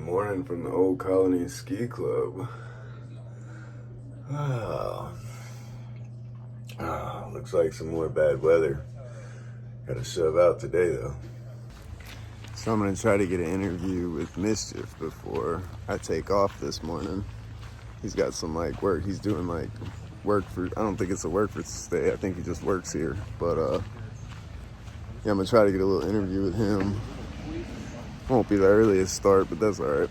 Morning from the Old Colony Ski Club. Looks like some more bad weather. Gotta shove out today though. So I'm gonna try to get an interview with Mischief before I take off this morning. He's got some like work. He's doing like work for, I don't think it's a work for stay. I think he just works here. But yeah, I'm gonna try to get a little interview with him. Won't be the earliest start, but that's all right.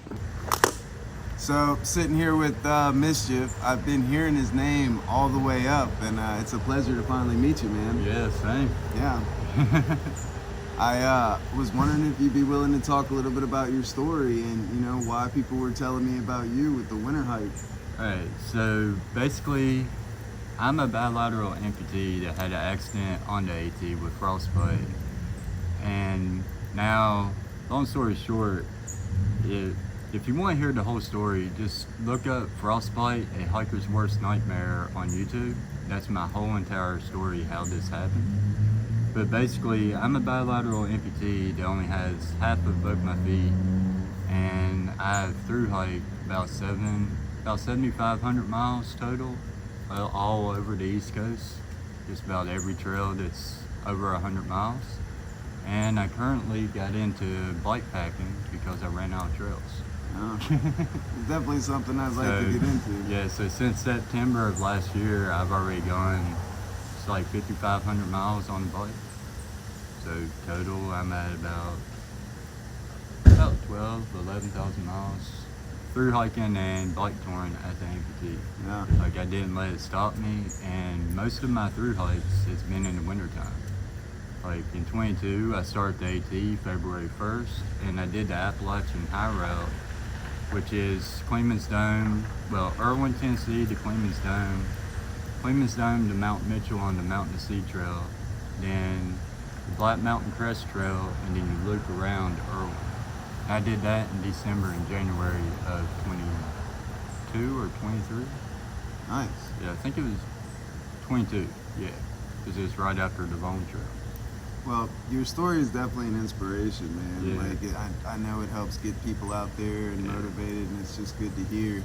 So, sitting here with Mischief. I've been hearing his name all the way up, and it's a pleasure to finally meet you, man. Yeah, same. Yeah. I was wondering if you'd be willing to talk a little bit about your story and, you know, why people were telling me about you with the winter hike. All right, so basically, I'm a bilateral amputee that had an accident on the AT with Frostbite. And now, long story short, if you want to hear the whole story, just look up Frostbite, A Hiker's Worst Nightmare on YouTube. That's my whole entire story, how this happened. But basically, I'm a bilateral amputee that only has half of both my feet, and I've through hiked about 7,500 miles total, all over the East Coast, just about every trail that's over 100 miles. And I currently got into bike packing because I ran out of trails. Oh, it's definitely something I'd like to get into. Yeah, so since September of last year, I've already gone, it's like 5,500 miles on the bike. So total, I'm at about 11,000 miles through hiking and bike touring at the amputee. Yeah. Like, I didn't let it stop me, and most of my through hikes has been in the wintertime. Like in 22, I started the AT February 1st, and I did the Appalachian High Route, which is Cleveland's Dome, well, Irwin, Tennessee to Cleveland's Dome to Mount Mitchell on the Mountain to Sea Trail, then the Black Mountain Crest Trail, and then you loop around Irwin. I did that in December and January of 22 or 23. Nice. Yeah, I think it was 22, yeah, because it was right after the Bone Trail. Well, your story is definitely an inspiration, man. Yeah. Like, I know it helps get people out there and motivated, and it's just good to hear.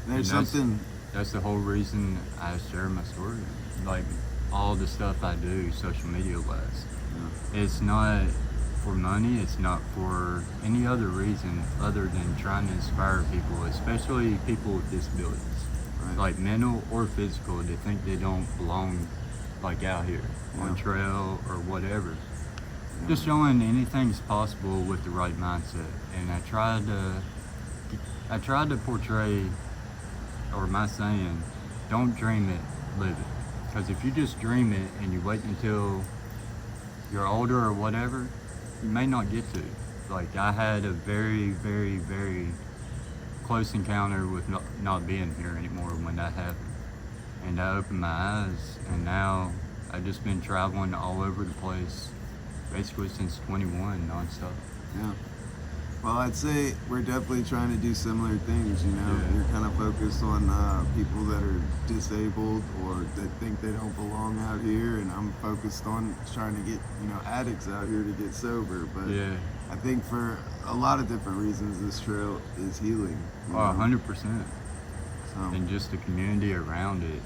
There's And something. That's the whole reason I share my story. Like, all the stuff I do, social media wise. Yeah. It's not for money, it's not for any other reason other than trying to inspire people, especially people with disabilities. Right. Like mental or physical, they think they don't belong like out here on trail or whatever. Yeah. Just showing anything's possible with the right mindset. And I tried to portray, or my saying, don't dream it, live it. Because if you just dream it and you wait until you're older or whatever, you may not get to. Like, I had a very, very, very close encounter with not being here anymore when that happened. And I opened my eyes, and now I've just been traveling all over the place, basically since 21, nonstop. Yeah. Well, I'd say we're definitely trying to do similar things, you know. Yeah. You're kind of focused on people that are disabled or that think they don't belong out here, and I'm focused on trying to get, you know, addicts out here to get sober. But Yeah. I think for a lot of different reasons, this trail is healing. Oh, 100%. So, And just the community around it,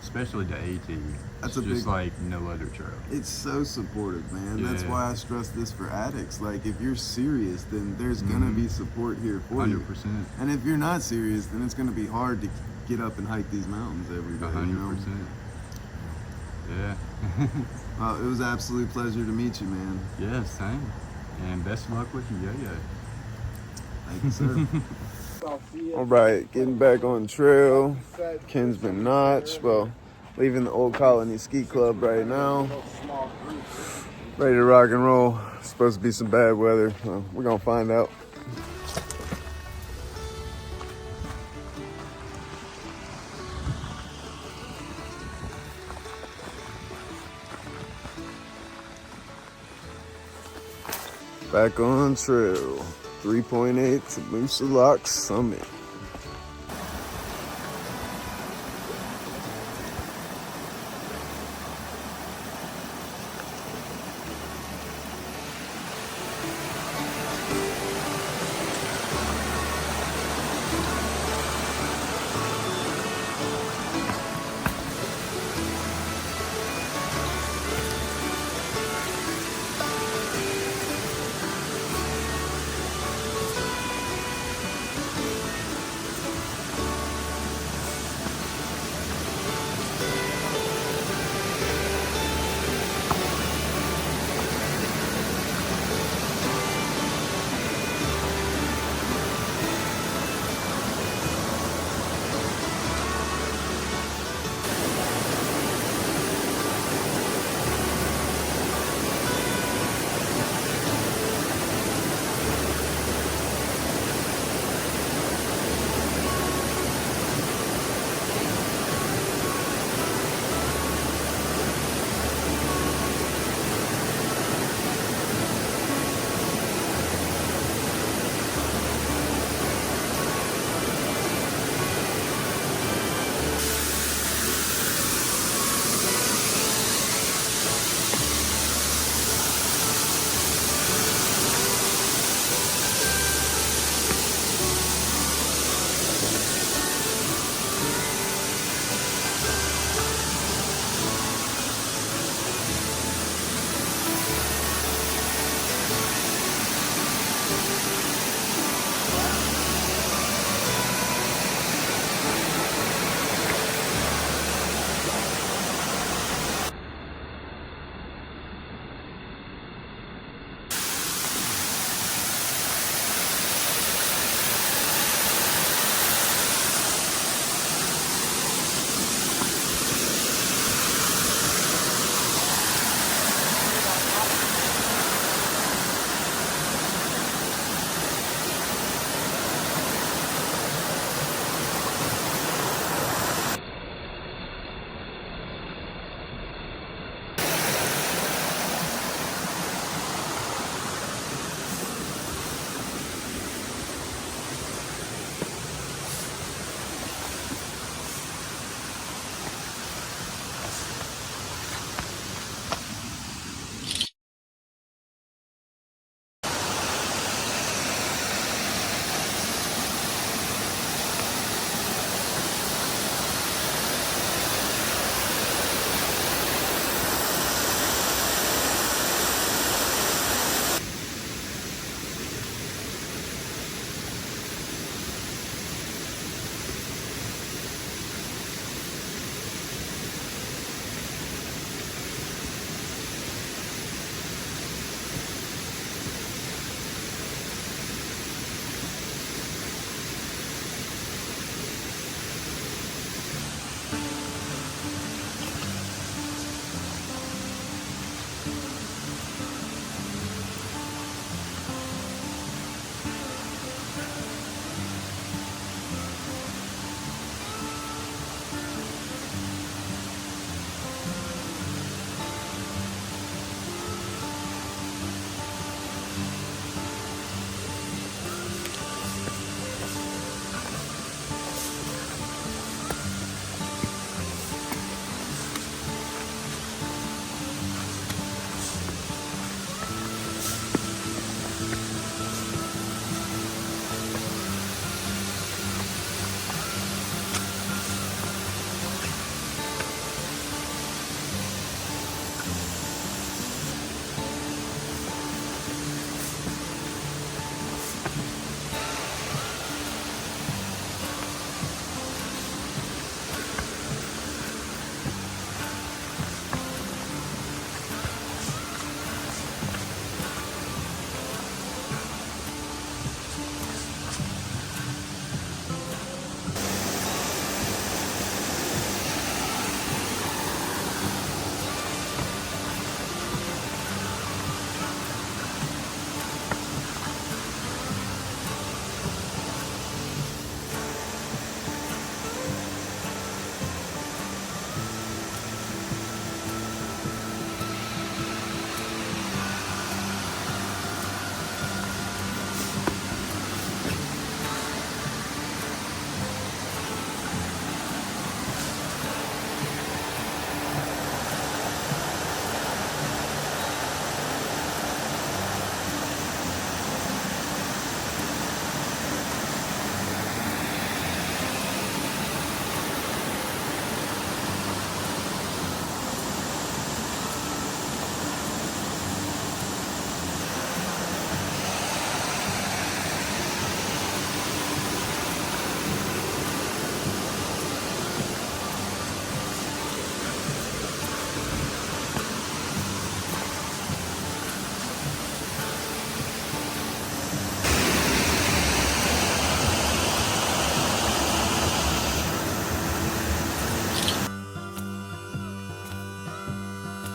especially the AT. That's it's a just big- like no other trail. it's so supportive, man. That's Yeah. why I stress this for addicts. Like, if you're serious, then there's gonna be support here for you. 100%. And if you're not serious, then it's gonna be hard to get up and hike these mountains every day. 100%. You know? Yeah. Well, it was an absolute pleasure to meet you, man. Yeah, same. And best of luck with you, YoYo. Thank you, sir. All right, getting back on trail. Kinsman Notch. Well, leaving the Old Colony Ski Club right now. Ready to rock and roll. Supposed to be some bad weather. Well, we're gonna find out. Back on trail. 3.8 to Moosilauke Summit.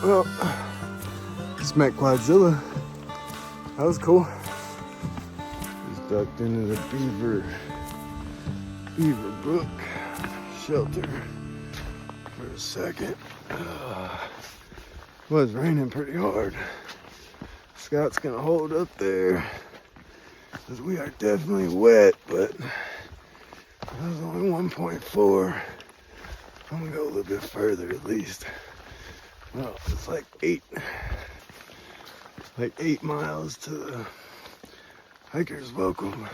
Well, just met Quadzilla. That was cool. Just ducked into the Beaver Brook shelter for a second. Was raining pretty hard. Scott's gonna hold up there because we are definitely wet, but that was only 1.4. I'm gonna go a little bit further at least. Well, it's like 8 miles to the Hiker's Welcome.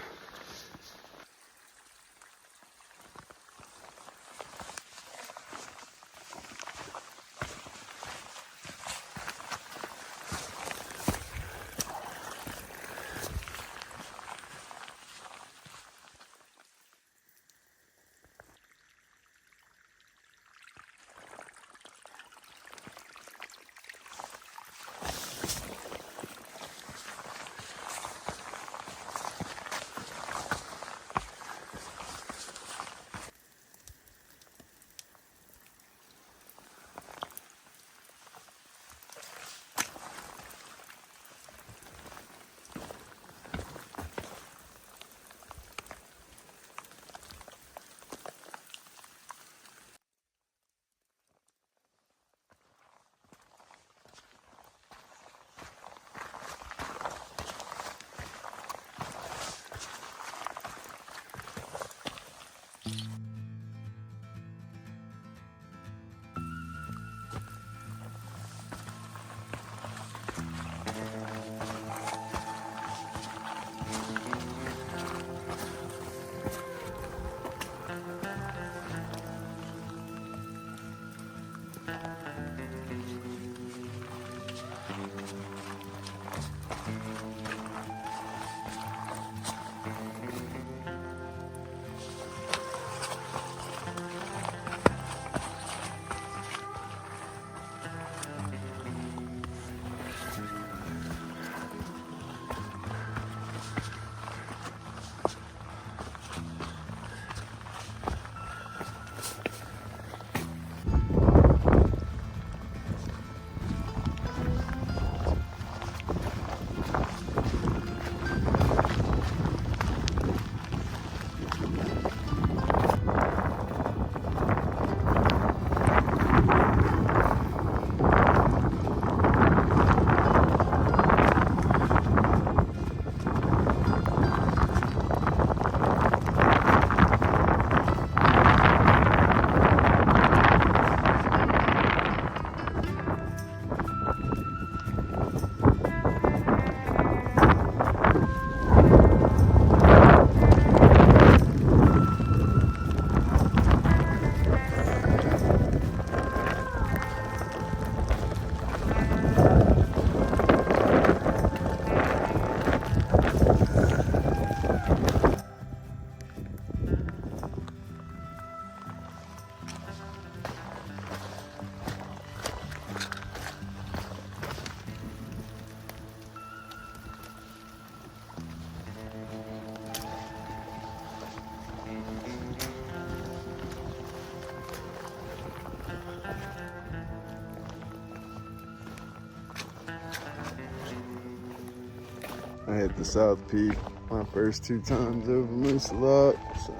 I hit the South Peak my first 2 times over Moosilauke, so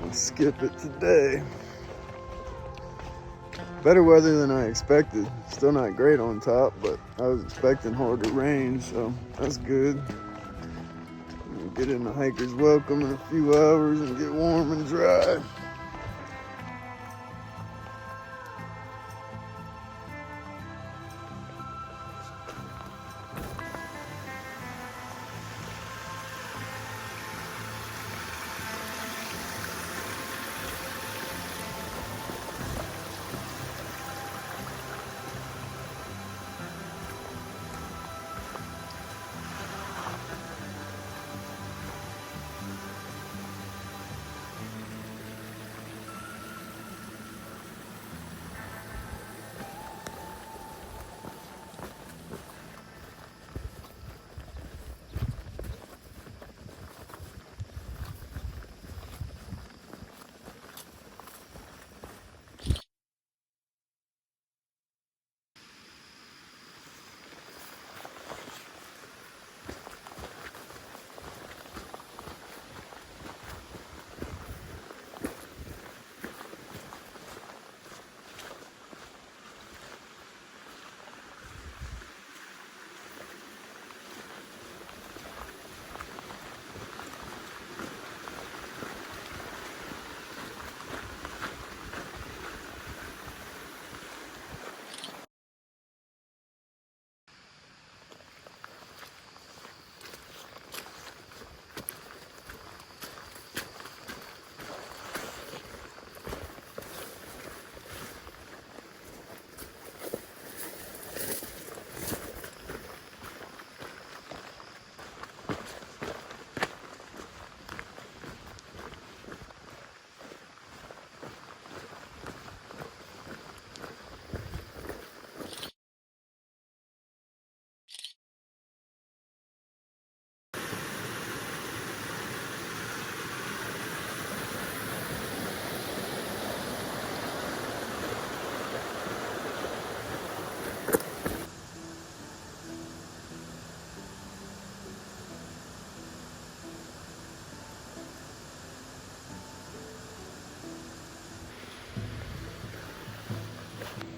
I'll skip it today. Better weather than I expected. Still not great on top, but I was expecting harder rain, so that's good. We'll get in the Hiker's Welcome in a few hours and get warm and dry.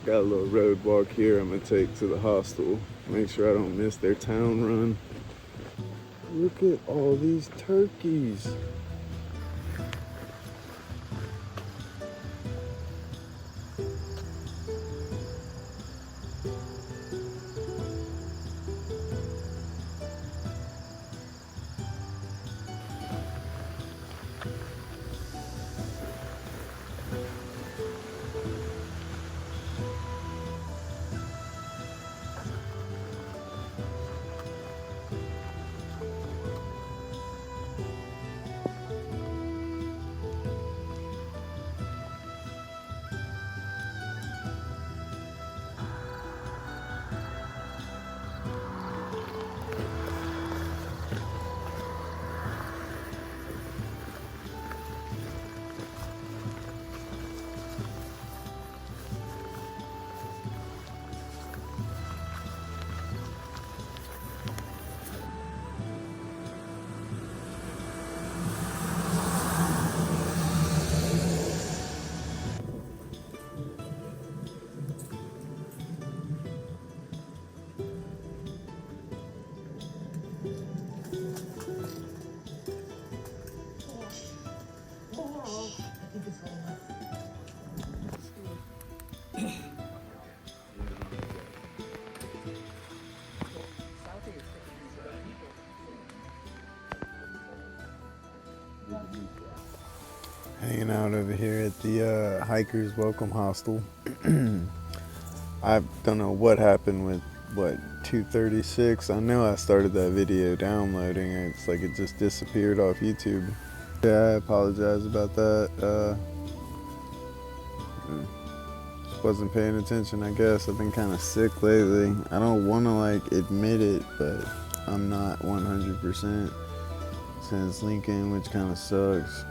Got a little road walk here I'm gonna take to the hostel. Make sure I don't miss their town run. Look at all these turkeys. Hanging out over here at the Hikers Welcome Hostel. I don't know what happened with 236. I know I started that video downloading it. It's like it just disappeared off YouTube. Yeah, I apologize about that. Just wasn't paying attention, I guess. I've been kind of sick lately. I don't want to like admit it, but I'm not 100% since Lincoln, which kind of sucks.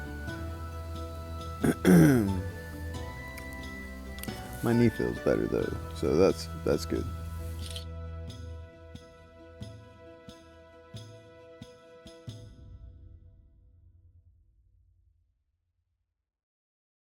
My knee feels better though, so that's good.